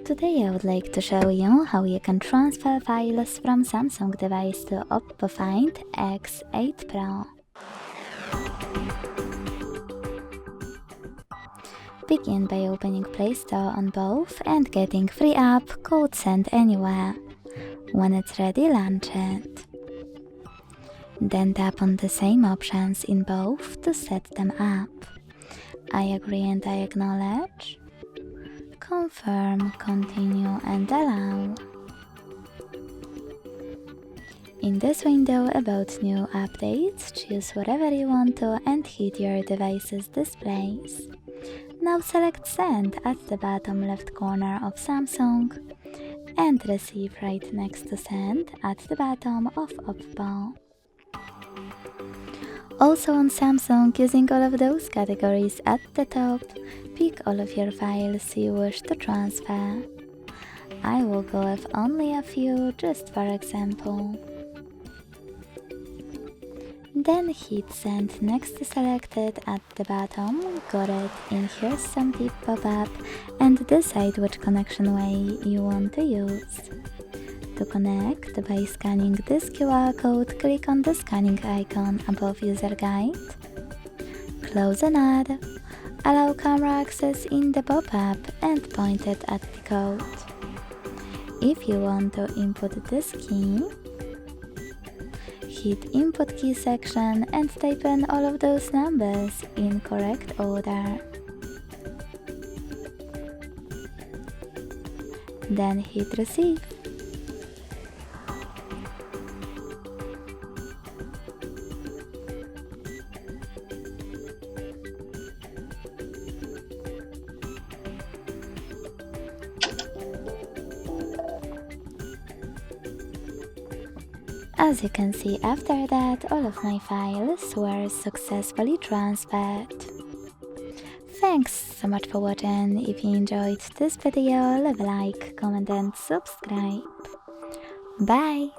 Today I would like to show you how you can transfer files from Samsung device to Oppo Find X8 Pro. Begin by opening Play Store on both and getting free app code Send Anywhere. When it's ready, launch it. Then tap on the same options in both to set them up. I agree and I acknowledge. Confirm, continue and allow. In this window about new updates, choose whatever you want to and hit your device's displays. Now select Send at the bottom left corner of Samsung and Receive right next to Send at the bottom of Oppo. Also on Samsung, using all of those categories at the top, pick all of your files you wish to transfer. I will go with only a few, just for example. Then hit Send next to selected at the bottom, got it, and here's some tip pop-up, and decide which connection way you want to use. To connect, by scanning this QR code, click on the scanning icon above User Guide. Close an ad, allow camera access in the pop-up and point it at the code. If you want to input this key, hit Input Key section and type in all of those numbers in correct order. Then hit Receive. As you can see, after that, all of my files were successfully transferred. Thanks so much for watching. If you enjoyed this video, leave a like, comment and subscribe. Bye!